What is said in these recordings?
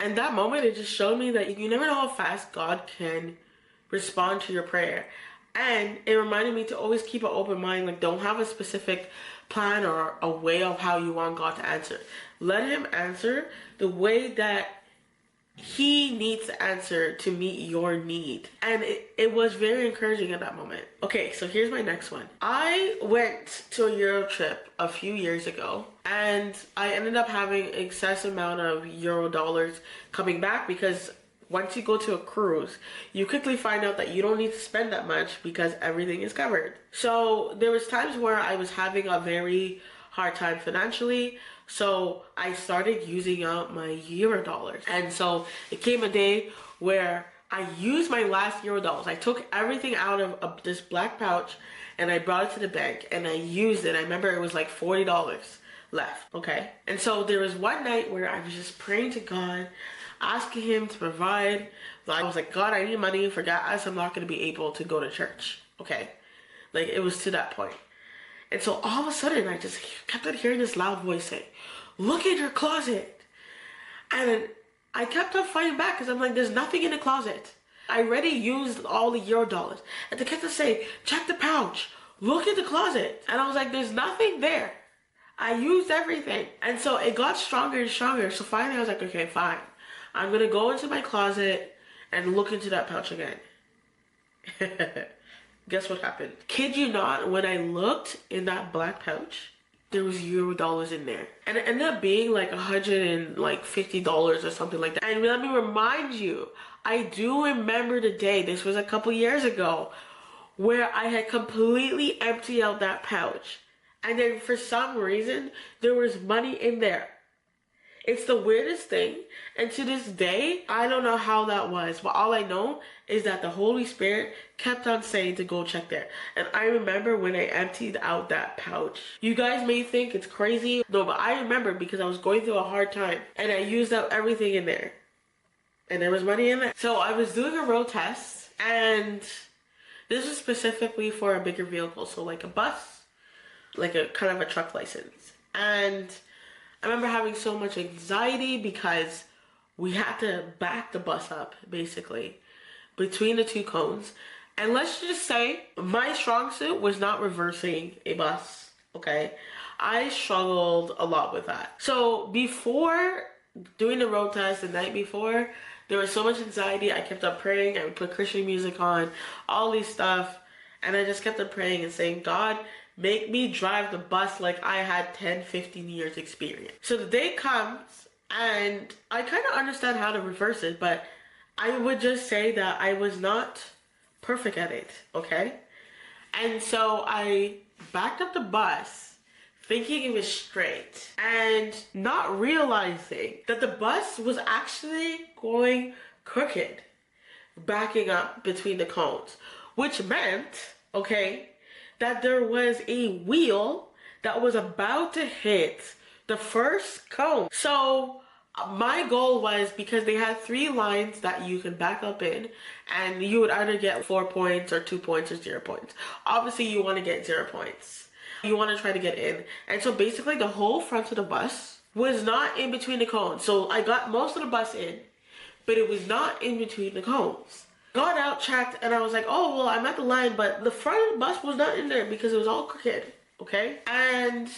And that moment, it just showed me that you never know how fast God can respond to your prayer. And it reminded me to always keep an open mind. Like, don't have a specific plan or a way of how you want God to answer. Let him answer the way that he needs to answer to meet your need. And it was very encouraging at that moment. Okay, so here's my next one. I went to a Euro trip a few years ago, and I ended up having an excessive amount of Euro dollars coming back, because once you go to a cruise, you quickly find out that you don't need to spend that much because everything is covered. So there was times where I was having a very hard time financially, so I started using up my Euro dollars. And so it came a day where I used my last Euro dollars. I took everything out of this black pouch and I brought it to the bank and I used it. I remember it was like $40 left, okay? And so there was one night where I was just praying to God, asking him to provide. I was like, God, I need money. For gas, I'm not going to be able to go to church, okay? Like, it was to that point. And so all of a sudden, I just kept on hearing this loud voice say, look in your closet. And I kept on fighting back because I'm like, there's nothing in the closet. I already used all the Euro dollars. And they kept on saying, check the pouch, look in the closet. And I was like, there's nothing there. I used everything. And so it got stronger and stronger. So finally I was like, okay, fine. I'm going to go into my closet and look into that pouch again. Guess what happened? Kid you not, when I looked in that black pouch, there was Euro dollars in there. And it ended up being like $150 or something like that. And let me remind you, I do remember the day, this was a couple years ago, where I had completely emptied out that pouch. And then for some reason, there was money in there. It's the weirdest thing, and to this day, I don't know how that was, but all I know is that the Holy Spirit kept on saying to go check there. And I remember when I emptied out that pouch. You guys may think it's crazy, no, but I remember because I was going through a hard time, and I used up everything in there, and there was money in there. So I was doing a road test, and this was specifically for a bigger vehicle, so like a bus, like a kind of a truck license. And I remember having so much anxiety because we had to back the bus up, basically, between the two cones. And let's just say my strong suit was not reversing a bus, okay? I struggled a lot with that. So before doing the road test the night before, there was so much anxiety. I kept on praying. I would put Christian music on, all these stuff. And I just kept on praying and saying, God, make me drive the bus like I had 10, 15 years experience. So the day comes and I kind of understand how to reverse it, but I would just say that I was not perfect at it, okay? And so I backed up the bus thinking it was straight and not realizing that the bus was actually going crooked, backing up between the cones, which meant, okay, that there was a wheel that was about to hit the first cone. So my goal was, because they had 3 lines that you could back up in, and you would either get 4 points or 2 points or 0 points. Obviously you want to get 0 points. You want to try to get in. And so basically the whole front of the bus was not in between the cones. So I got most of the bus in, but it was not in between the cones. Got out, checked, and I was like, oh, well, I'm at the line, but the front of the bus was not in there because it was all crooked, okay? And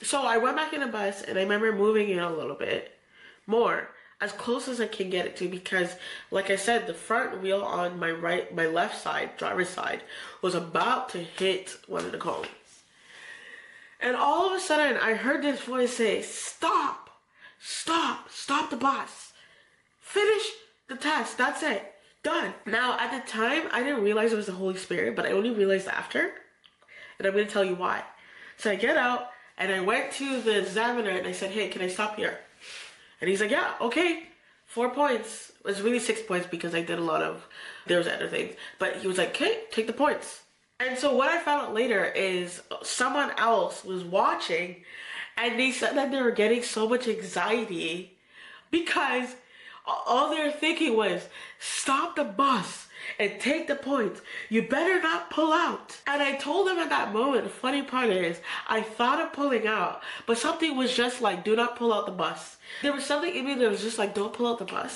so I went back in the bus, and I remember moving it a little bit more, as close as I can get it to, because, like I said, the front wheel on my left side, driver's side, was about to hit one of the cones. And all of a sudden, I heard this voice say, stop, stop the bus. Finish the test, that's it. Done. Now, at the time, I didn't realize it was the Holy Spirit, but I only realized after, and I'm going to tell you why. So I get out, and I went to the examiner, and I said, hey, can I stop here? And he's like, yeah, okay, 4 points. It was really 6 points because I did a lot of, there was other things. But he was like, okay, take the points. And so what I found out later is someone else was watching, and they said that they were getting so much anxiety because all they were thinking was, stop the bus. and take the points. You better not pull out. And I told him at that moment, the funny part is, I thought of pulling out, but something was just like, do not pull out the bus. There was something in me that was just like, don't pull out the bus.